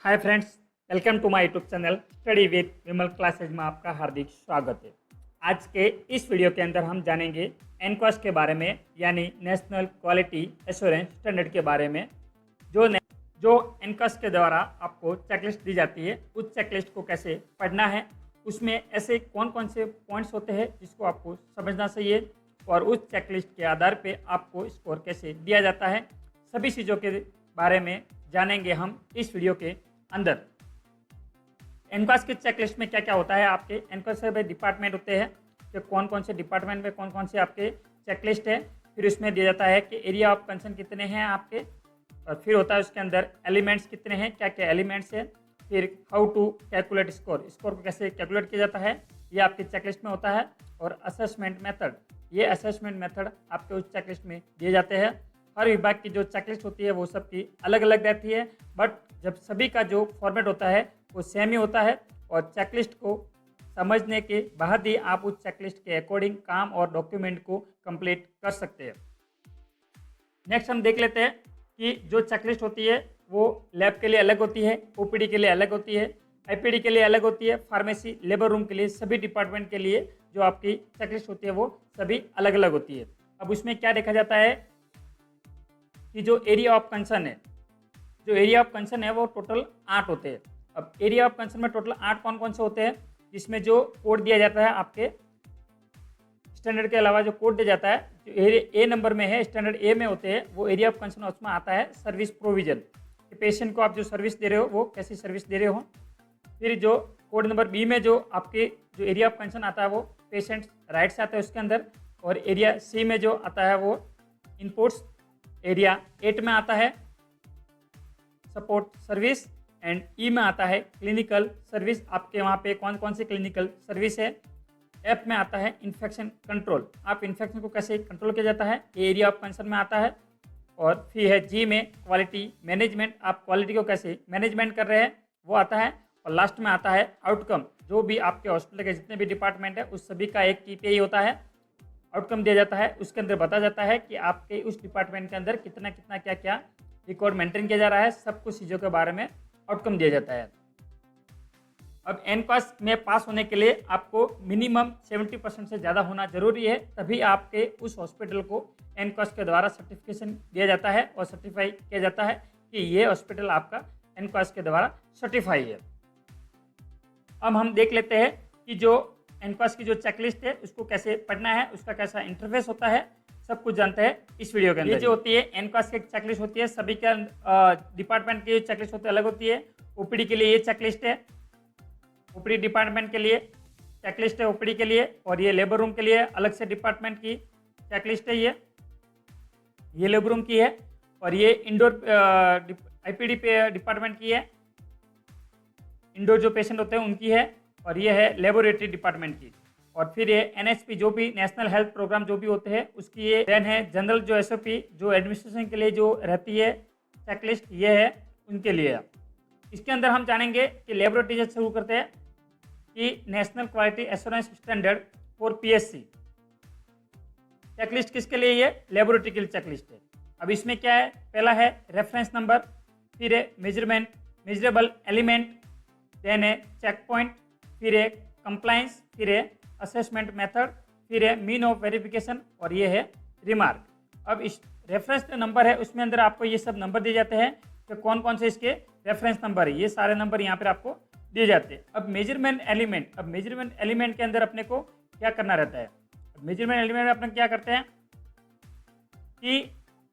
Hi friends, welcome to my YouTube channel study with Vimal classes में आपका हार्दिक स्वागत है। आज के इस वीडियो के अंदर हम जानेंगे एनक्वास के बारे में, यानी नेशनल क्वालिटी एश्योरेंस स्टैंडर्ड के बारे में। जो एनक्वास के द्वारा आपको चेकलिस्ट दी जाती है, उस चेकलिस्ट को कैसे पढ़ना है, उसमें ऐसे कौन कौन से पॉइंट्स होते हैं जिसको आपको समझना चाहिए, और उस चेकलिस्ट के आधार पे आपको स्कोर कैसे दिया जाता है, सभी चीज़ों के बारे में जानेंगे हम इस वीडियो के अंदर। एनक्वास की चेकलिस्ट में क्या क्या होता है, आपके एनक्वास में डिपार्टमेंट होते हैं, तो कौन कौन से डिपार्टमेंट में कौन कौन से आपके चेकलिस्ट है। फिर उसमें दिया जाता है कि एरिया ऑफ कंसर्न कितने हैं आपके, और फिर होता है उसके अंदर एलिमेंट्स कितने हैं, क्या क्या एलिमेंट्स हैं। फिर how to calculate score, score को कैसे कैलकुलेट किया जाता है, ये आपके चेकलिस्ट में होता है। और असेसमेंट मेथड, ये असेसमेंट मेथड आपके उस चेकलिस्ट में दिए जाते हैं। हर विभाग की जो चेकलिस्ट होती है वो सबकी अलग अलग रहती है, बट जब सभी का जो फॉर्मेट होता है वो सेम ही होता है। और चेकलिस्ट को समझने के बाद ही आप उस चेकलिस्ट के अकॉर्डिंग काम और डॉक्यूमेंट को कंप्लीट कर सकते हैं। नेक्स्ट हम देख लेते हैं कि जो चेकलिस्ट होती है वो लैब के लिए अलग होती है, ओपीडी के लिए अलग होती है, आईपीडी के लिए अलग होती है, फार्मेसी, लेबर रूम के लिए, सभी डिपार्टमेंट के लिए जो आपकी चेकलिस्ट होती है वो सभी अलग अलग होती है। अब उसमें क्या देखा जाता है कि जो एरिया ऑफ कंसर्न है, जो एरिया ऑफ कंसर्न है वो टोटल 8 होते हैं। अब एरिया ऑफ कंसर्न में टोटल 8 कौन कौन से होते हैं, जिसमें जो कोड दिया जाता है आपके स्टैंडर्ड के अलावा, जो कोड दिया जाता है जो ए नंबर में है, स्टैंडर्ड ए में होते हैं, वो एरिया ऑफ कंसर्न उसमें आता है सर्विस प्रोविजन, कि पेशेंट को आप जो सर्विस दे रहे हो वो कैसी सर्विस दे रहे हो। फिर जो कोड नंबर बी में जो आपके जो एरिया ऑफ कंसर्न आता है वो पेशेंट राइट्स आता है उसके अंदर। और एरिया सी में जो आता है वो इनपुट्स, एरिया 8 में आता है सपोर्ट सर्विस, एंड ई में आता है क्लिनिकल सर्विस। आपके वहाँ पे कौन कौन सी क्लिनिकल सर्विस है। एफ में आता है इन्फेक्शन कंट्रोल, आप इन्फेक्शन को कैसे कंट्रोल किया जाता है, एरिया ऑफ कंसर्न में आता है। और फिर है जी में क्वालिटी मैनेजमेंट, आप क्वालिटी को कैसे मैनेजमेंट कर रहे हैं वो आता है। और लास्ट में आता है आउटकम, जो भी आपके हॉस्पिटल के जितने भी डिपार्टमेंट है उस सभी का एक KPI होता है, आउटकम दिया जाता है। उसके अंदर बताया जाता है कि आपके उस डिपार्टमेंट के अंदर कितना कितना क्या क्या रिकॉर्ड मेंटेन किया जा रहा है, सब कुछ चीज़ों के बारे में आउटकम दिया जाता है। अब एनक्वास में पास होने के लिए आपको मिनिमम 70% से ज़्यादा होना जरूरी है, तभी आपके उस हॉस्पिटल को एनक्वास के द्वारा सर्टिफिकेशन दिया जाता है और सर्टिफाई किया जाता है कि ये हॉस्पिटल आपका एनक्वास के द्वारा सर्टिफाई है। अब हम देख लेते हैं कि जो एनक्वास की जो चेकलिस्ट है उसको कैसे पढ़ना है, उसका कैसा इंटरफेस होता है, सब कुछ जानते हैं इस वीडियो के अंदर। ये जो होती है एनक्वास की चेकलिस्ट होती है, सभी के डिपार्टमेंट की चेकलिस्ट होती है अलग होती है। ओपीडी के लिए ये चेकलिस्ट है, ओपीडी डिपार्टमेंट के लिए चेकलिस्ट है ओपीडी के लिए। और ये लेबर रूम के लिए अलग से डिपार्टमेंट की चेकलिस्ट है, ये लेबर रूम की है। और ये इंडोर आईपीडी डिपार्टमेंट की है, इंडोर जो पेशेंट होते हैं उनकी है। और ये है लेबोरेटरी डिपार्टमेंट की। और फिर ये NHP जो भी नेशनल हेल्थ प्रोग्राम जो भी होते हैं उसकी ये देन है। जनरल जो SOP जो एडमिनिस्ट्रेशन के लिए जो रहती है चेकलिस्ट, ये है उनके लिए। इसके अंदर हम जानेंगे कि लेबोरेटरी से शुरू करते हैं कि national quality assurance standard for PSC checklist किसके लिए, ये लेबोरेटरी के लिए चेकलिस्ट है। अब इसमें क्या है, पहला है रेफरेंस नंबर, फिर है मेजरमेंट, मेजरेबल एलिमेंट, देन है चेक पॉइंट, फिर है कंप्लायंस, फिर है असेसमेंट मेथड, फिर है मीन ऑफ वेरिफिकेशन, और ये है रिमार्क। अब इस रेफरेंस नंबर है उसमें अंदर आपको ये सब नंबर दिए जाते हैं कि कौन कौन से इसके रेफरेंस नंबर है, ये सारे नंबर यहाँ पर आपको दिए जाते हैं। अब मेजरमेंट एलिमेंट, अब मेजरमेंट एलिमेंट के अंदर अपने को क्या करना रहता है, मेजरमेंट एलिमेंट में अपने क्या करते हैं कि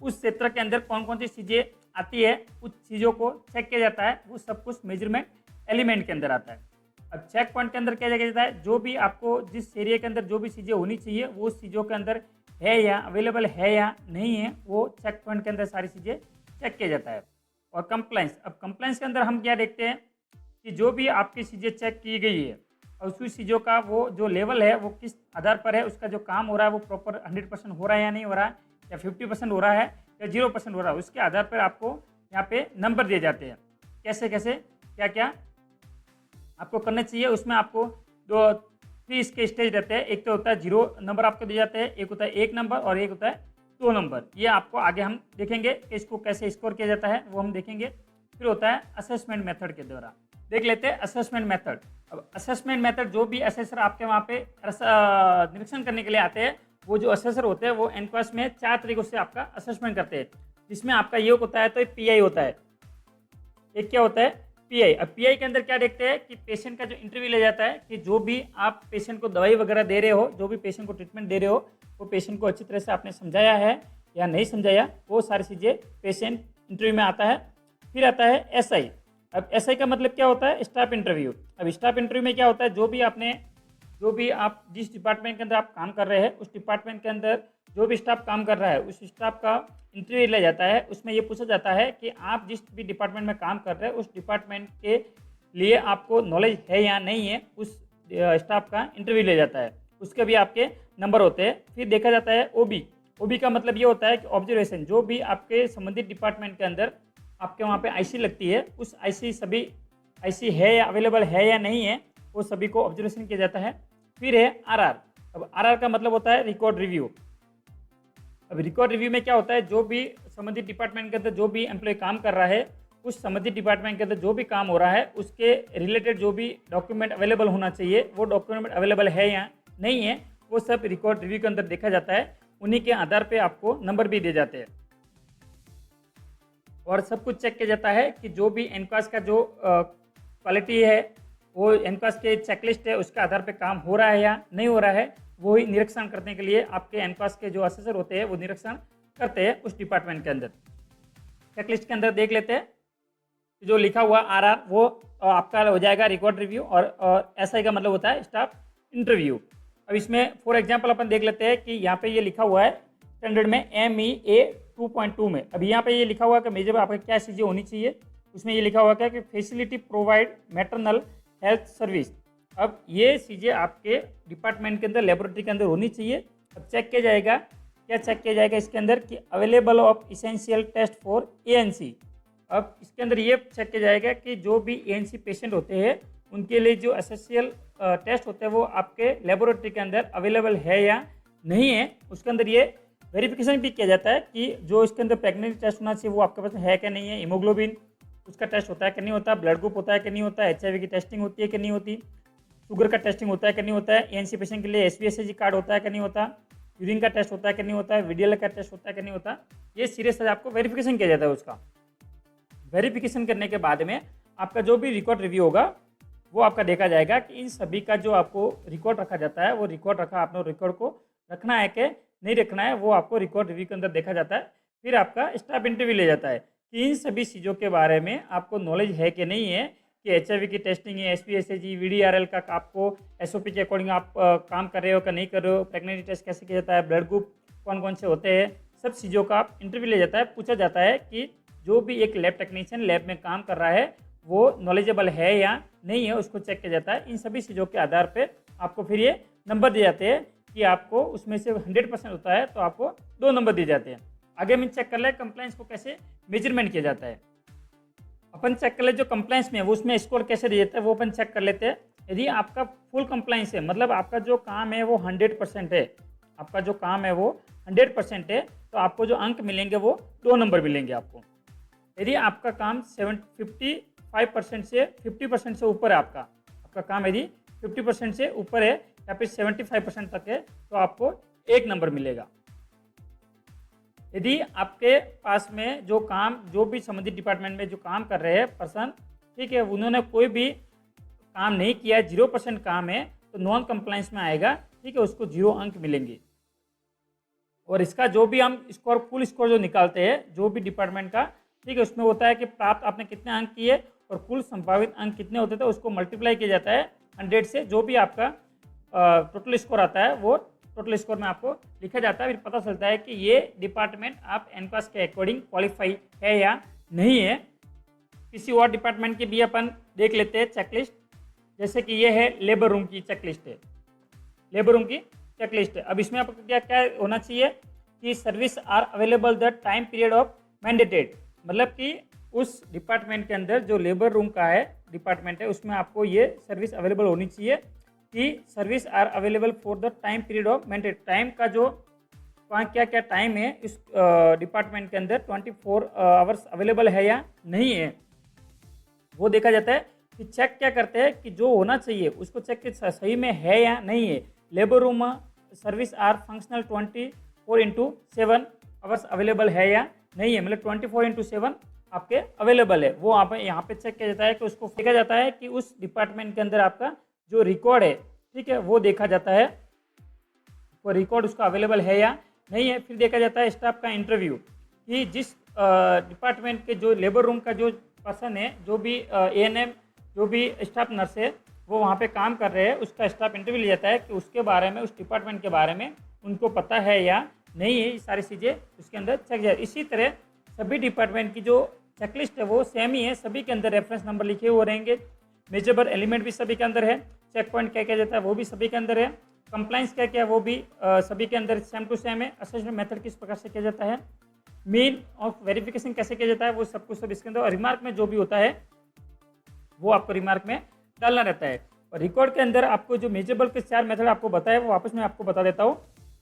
उस क्षेत्र के अंदर कौन कौन सी चीज़ें आती है, उस चीज़ों को चेक किया जाता है, वो सब कुछ मेजरमेंट एलिमेंट के अंदर आता है। अब चेक पॉइंट के अंदर क्या किया जाता है, जो भी आपको जिस एरिया के अंदर जो भी चीज़ें होनी चाहिए वो उस चीज़ों के अंदर है या अवेलेबल है या नहीं है, वो चेक पॉइंट के अंदर सारी चीज़ें चेक किया जाता है। और कंप्लायंस, अब कंप्लायंस के अंदर हम क्या देखते हैं कि जो भी आपकी चीज़ें चेक की गई है और उसी चीज़ों का वो जो लेवल है वो किस आधार पर है, उसका जो काम हो रहा है वो प्रॉपर 100% हो रहा है या नहीं हो रहा है, या 50% हो रहा है या 0% हो रहा है, उसके आधार पर आपको यहाँ पे नंबर दिए जाते हैं। कैसे कैसे क्या क्या आपको करना चाहिए, उसमें आपको 3 इसके स्टेज रहते हैं। एक तो होता है 0 नंबर आपको दिए जाते हैं, एक होता है 1 नंबर और एक होता है 2 नंबर। ये आपको आगे हम देखेंगे कि इसको कैसे स्कोर किया जाता है, वो हम देखेंगे। फिर होता है असेसमेंट मेथड के द्वारा। देख लेते हैं असेसमेंट मेथड। अब असेसमेंट मेथड, जो भी असेसर आपके वहाँ पे निरीक्षण करने के लिए आते हैं, वो जो असेसर होते हैं वो एनक्वास में 4 तरीकों से आपका असेसमेंट करते हैं, जिसमें आपका ये होता है तो पीआई होता है। एक क्या होता है? पीआई। अब पीआई के अंदर क्या देखते हैं कि पेशेंट का जो इंटरव्यू ले जाता है, कि जो भी आप पेशेंट को दवाई वगैरह दे रहे हो, जो भी पेशेंट को ट्रीटमेंट दे रहे हो, वो पेशेंट को अच्छी तरह से आपने समझाया है या नहीं समझाया, वो सारी चीज़ें पेशेंट इंटरव्यू में आता है। फिर आता है एसआई। अब एसआई का मतलब क्या होता है? Staff interview. अब स्टाफ इंटरव्यू में क्या होता है, जो भी आप जिस डिपार्टमेंट के अंदर आप काम कर रहे हैं, उस डिपार्टमेंट के अंदर जो भी स्टाफ काम कर रहा है, उस स्टाफ का इंटरव्यू लिया जाता है। उसमें ये पूछा जाता है कि आप जिस भी डिपार्टमेंट में काम कर रहे हैं, उस डिपार्टमेंट के लिए आपको नॉलेज है या नहीं है, उस स्टाफ का इंटरव्यू लिया जाता है। उसके भी आपके नंबर होते हैं। फिर देखा जाता है ओबी। ओबी का मतलब ये होता है कि ऑब्जर्वेशन, जो भी आपके संबंधित डिपार्टमेंट के अंदर आपके वहाँ पे आईसी लगती है, उस आईसी है या अवेलेबल है या नहीं है, वो सभी को ऑब्जर्वेशन किया जाता है। फिर है आरआर। अब आरआर का मतलब होता है रिकॉर्ड रिव्यू। अब रिकॉर्ड रिव्यू में क्या होता है, जो भी संबंधित डिपार्टमेंट के अंदर जो भी एम्प्लॉय काम कर रहा है, उस संबंधित डिपार्टमेंट के अंदर जो भी काम हो रहा है, उसके रिलेटेड जो भी डॉक्यूमेंट अवेलेबल होना चाहिए, वो डॉक्यूमेंट अवेलेबल है या नहीं है, वो सब रिकॉर्ड रिव्यू के अंदर देखा जाता है। उन्हीं के आधार पे आपको नंबर भी दिए जाते हैं और सब कुछ चेक किया जाता है कि जो भी एनक्वास का जो क्वालिटी है, वो एनक्वास के चेकलिस्ट है, उसके आधार पे काम हो रहा है या नहीं हो रहा है, वो ही निरीक्षण करने के लिए आपके एनक्वास के जो असेसर होते हैं वो निरीक्षण करते हैं उस डिपार्टमेंट के अंदर। चेकलिस्ट के अंदर देख लेते हैं जो लिखा हुआ आरआर, वो आपका हो जाएगा रिकॉर्ड रिव्यू, और एसआई का मतलब होता है स्टाफ इंटरव्यू। अब इसमें फॉर एग्जांपल अपन देख लेते हैं कि यहाँ पे ये लिखा हुआ है स्टैंडर्ड में MEA 2.2 में। अब यहाँ पे ये लिखा हुआ है कि मेजर आपका क्या चीज़ें होनी चाहिए। उसमें ये लिखा हुआ है कि facility provide maternal health service. अब ये चीज़ें आपके डिपार्टमेंट के अंदर लेबोरेटरी के अंदर होनी चाहिए। अब चेक किया जाएगा, क्या चेक किया जाएगा इसके अंदर कि available of essential test for ANC। अब इसके अंदर ये चेक किया जाएगा कि जो भी ANC पेशेंट होते हैं, उनके लिए जो एसेंशियल टेस्ट होते हैं वो आपके लेबोरेटरी के अंदर अवेलेबल है या नहीं है। उसके अंदर ये वेरिफिकेशन भी किया जाता है कि जो इसके अंदर प्रेगनेंसी टेस्ट होना चाहिए वो आपके पास है कि नहीं है, हीमोग्लोबिन उसका टेस्ट होता है कि नहीं होता, ब्लड ग्रुप होता है कि नहीं होता, HIV की टेस्टिंग होती है कि नहीं होती, शुगर का टेस्टिंग होता है कि नहीं होता है, ANC पेशेंट के लिए SPSAG कार्ड होता है कि नहीं होता, यूरिन का टेस्ट होता है कि नहीं होता है, VDL का टेस्ट होता है कि नहीं होता। ये सीरियस आपको वेरिफिकेशन किया जाता है। उसका वेरिफिकेशन करने के बाद में आपका जो भी रिकॉर्ड रिव्यू होगा वो आपका देखा जाएगा कि इन सभी का जो आपको रिकॉर्ड रखा जाता है, वो रिकॉर्ड रखा, आपने रिकॉर्ड को रखना है कि नहीं रखना है, वो आपको रिकॉर्ड रिव्यू के अंदर देखा जाता है। फिर आपका स्टाफ इंटरव्यू ले जाता है कि इन सभी चीज़ों के बारे में आपको नॉलेज है कि नहीं है, कि HIV की टेस्टिंग है, SPSAG, VDRL का आपको SOP के अकॉर्डिंग आप काम कर रहे हो कि नहीं कर रहे हो, प्रेगनेंसी टेस्ट कैसे किया जाता है, ब्लड ग्रुप कौन कौन से होते हैं, सब चीज़ों का आप इंटरव्यू ले जाता है। पूछा जाता है कि जो भी एक लैब टेक्नीशियन लैब में काम कर रहा है वो नॉलेजेबल है या नहीं है, उसको चेक किया जाता है। इन सभी चीज़ों के आधार पे आपको फिर ये नंबर दिए जाते हैं कि आपको उसमें से 100% होता है तो आपको 2 नंबर दिए जाते हैं। आगे हम चेक कर ले कंप्लायंस को कैसे मेजरमेंट किया जाता है। अपन चेक कर ले जो कंप्लायंस में है वो उसमें स्कोर कैसे दिया जाता है, वो अपन चेक कर लेते हैं। यदि आपका फुल कंप्लायंस है, मतलब आपका जो काम है वो 100% है, आपका जो काम है वो 100% है, तो आपको जो अंक मिलेंगे वो 2 नंबर मिलेंगे आपको। यदि आपका काम 55% से 50% से ऊपर है, आपका काम यदि 50% से ऊपर है या फिर 75% तक है, तो आपको 1 नंबर मिलेगा। यदि आपके पास में जो भी संबंधित डिपार्टमेंट में जो काम कर रहे हैं पर्सन, ठीक है, उन्होंने कोई भी काम नहीं किया, 0% काम है, तो नॉन कंप्लायंस में आएगा, ठीक है, उसको 0 अंक मिलेंगे। और इसका जो भी हम स्कोर, फुल स्कोर जो निकालते हैं जो भी डिपार्टमेंट का, ठीक है, उसमें होता है कि प्राप्त आपने कितने अंक किए और कुल संभावित अंक कितने होते थे, उसको मल्टीप्लाई किया जाता है 100 से। जो भी आपका टोटल स्कोर आता है वो टोटल स्कोर में आपको लिखा जाता है। फिर पता चलता है कि ये डिपार्टमेंट आप एनक्वास के अकॉर्डिंग क्वालिफाई है या नहीं है। किसी और डिपार्टमेंट की भी अपन देख लेते हैं चेकलिस्ट। जैसे कि ये है लेबर रूम की चेकलिस्ट है, लेबर रूम की चेकलिस्ट है। अब इसमें आपको क्या क्या होना चाहिए कि service are available the time period of mandated, मतलब कि उस डिपार्टमेंट के अंदर जो लेबर रूम का है डिपार्टमेंट है, उसमें आपको ये सर्विस अवेलेबल होनी चाहिए कि service are available for the time period of mandated. Time का जो क्या क्या टाइम है इस डिपार्टमेंट के अंदर 24 आवर्स अवेलेबल है या नहीं है, वो देखा जाता है कि चेक क्या करते हैं कि जो होना चाहिए उसको चेक कि सही में है या नहीं है। Labour room service are functional 24/7 hours available है या नहीं है, मतलब 24/7 आपके अवेलेबल है, वो आप यहाँ पे चेक किया जाता है कि उसको देखा जाता है कि उस डिपार्टमेंट के अंदर आपका जो रिकॉर्ड है, ठीक है, वो देखा जाता है, वो रिकॉर्ड उसका अवेलेबल है या नहीं है। फिर देखा जाता है स्टाफ का इंटरव्यू कि जिस डिपार्टमेंट के जो लेबर रूम का जो पर्सन है, जो भी ANM, जो भी स्टाफ नर्स है, वो वहाँ पे काम कर रहे हैं, उसका स्टाफ इंटरव्यू लिया जाता है कि उसके बारे में, उस डिपार्टमेंट के बारे में उनको पता है या नहीं है। ये सारी चीज़ें उसके अंदर चेक जाए। इसी तरह सभी डिपार्टमेंट की जो चेकलिस्ट है वो सेम ही है, सभी के अंदर रेफरेंस नंबर लिखे हुए रहेंगे। मेजरेबल एलिमेंट भी सभी के अंदर है, चेक पॉइंट क्या किया जाता है वो भी सभी के अंदर है, कंप्लाइंस क्या क्या है वो भी सभी के अंदर सेम टू सेम है। असेसमेंट मेथड किस प्रकार से किया जाता है, मीन ऑफ वेरिफिकेशन कैसे किया जाता है, वो सब कुछ सब इसके अंदर, और रिमार्क में जो भी होता है वो आपको रिमार्क में डालना रहता है। और रिकॉर्ड के अंदर आपको जो मेजरेबल के 4 मेथड आपको बताया वो वापस मैं आपको बता देता हूँ।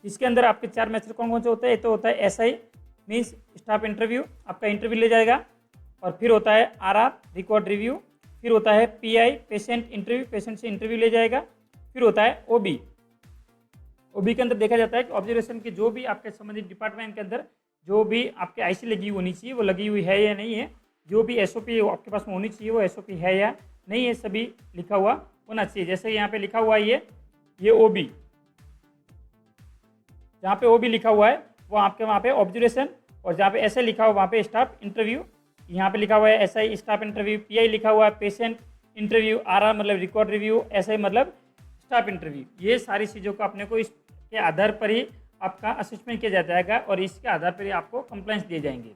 इसके अंदर आपके 4 मेथड कौन कौन से होते हैं। तो होता है SI मीन्स स्टाफ इंटरव्यू, आपका इंटरव्यू ले जाएगा, और फिर होता है RR रिकॉर्ड रिव्यू, फिर होता है PI पेशेंट इंटरव्यू, पेशेंट से इंटरव्यू ले जाएगा, फिर होता है OB के अंदर देखा जाता है कि ऑब्जर्वेशन की जो भी आपके संबंधित डिपार्टमेंट के अंदर जो भी आपके IC लगी होनी चाहिए वो लगी हुई है या नहीं है, जो भी SOP आपके पास में होनी चाहिए वो SOP है या नहीं है, सभी लिखा हुआ होना चाहिए। जैसे यहाँ पे लिखा हुआ है ये OB, जहाँ पे OB लिखा हुआ है वो आपके वहाँ पे ऑब्जर्वेशन, और जहाँ पे SI लिखा हुआ वहाँ पे स्टाफ इंटरव्यू, यहाँ पे लिखा हुआ है SI स्टाफ इंटरव्यू, PI लिखा हुआ है पेशेंट इंटरव्यू, RR मतलब रिकॉर्ड रिव्यू, SI मतलब स्टाफ इंटरव्यू। ये सारी चीज़ों को अपने को इसके आधार पर ही आपका असेसमेंट किया जाएगा और इसके आधार पर ही आपको कंप्लेंट्स दिए जाएंगे।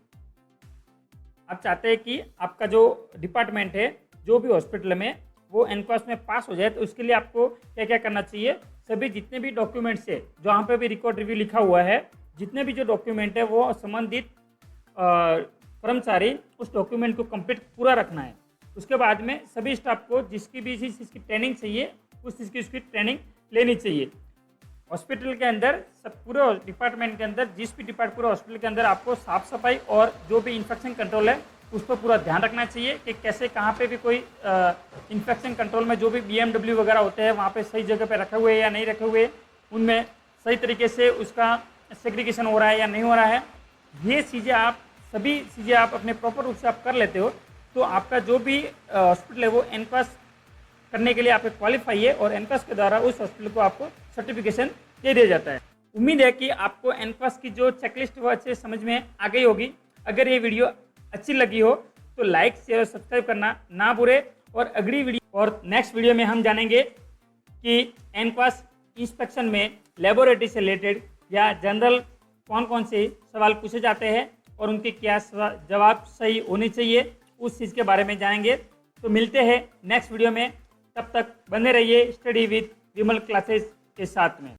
आप चाहते हैं कि आपका जो डिपार्टमेंट है जो भी हॉस्पिटल में वो एनक्वास में पास हो जाए, तो उसके लिए आपको क्या क्या करना चाहिए। सभी जितने भी डॉक्यूमेंट्स है, जहाँ पे भी रिकॉर्ड रिव्यू लिखा हुआ है, जितने भी जो डॉक्यूमेंट है वो संबंधित कर्मचारी उस डॉक्यूमेंट को कंप्लीट पूरा रखना है। उसके बाद में सभी स्टाफ को जिसकी भी इस चीज़ की ट्रेनिंग चाहिए उस चीज़ की उसकी ट्रेनिंग लेनी चाहिए। हॉस्पिटल के अंदर सब पूरे डिपार्टमेंट के अंदर पूरे हॉस्पिटल के अंदर आपको साफ सफाई और जो भी इन्फेक्शन कंट्रोल है उस पर पूरा ध्यान रखना चाहिए कि कैसे कहाँ पे भी कोई इन्फेक्शन कंट्रोल में जो भी BMW वगैरह होते हैं वहाँ पे सही जगह पे रखे हुए या नहीं रखे हुए, उनमें सही तरीके से उसका सेग्रीगेशन हो रहा है या नहीं हो रहा है। ये चीज़ें आप सभी चीज़ें आप अपने प्रॉपर रूप से आप कर लेते हो तो आपका जो भी हॉस्पिटल है वो एनपास करने के लिए आपको क्वालिफाई है, और एनपास के द्वारा उस हॉस्पिटल को आपको सर्टिफिकेशन दे दिया जाता है। उम्मीद है कि आपको एनपास की जो चेकलिस्ट वो अच्छे समझ में आ गई होगी। अगर ये वीडियो अच्छी लगी हो तो लाइक शेयर और सब्सक्राइब करना ना भूले, और अगली वीडियो और नेक्स्ट वीडियो में हम जानेंगे कि एनपास इंस्पेक्शन में लेबोरेटरी से रिलेटेड या जनरल कौन कौन से सवाल पूछे जाते हैं और उनके क्या जवाब सही होने चाहिए, उस चीज़ के बारे में जानेंगे। तो मिलते हैं नेक्स्ट वीडियो में, तब तक बने रहिए स्टडी विद विमल क्लासेस के साथ में।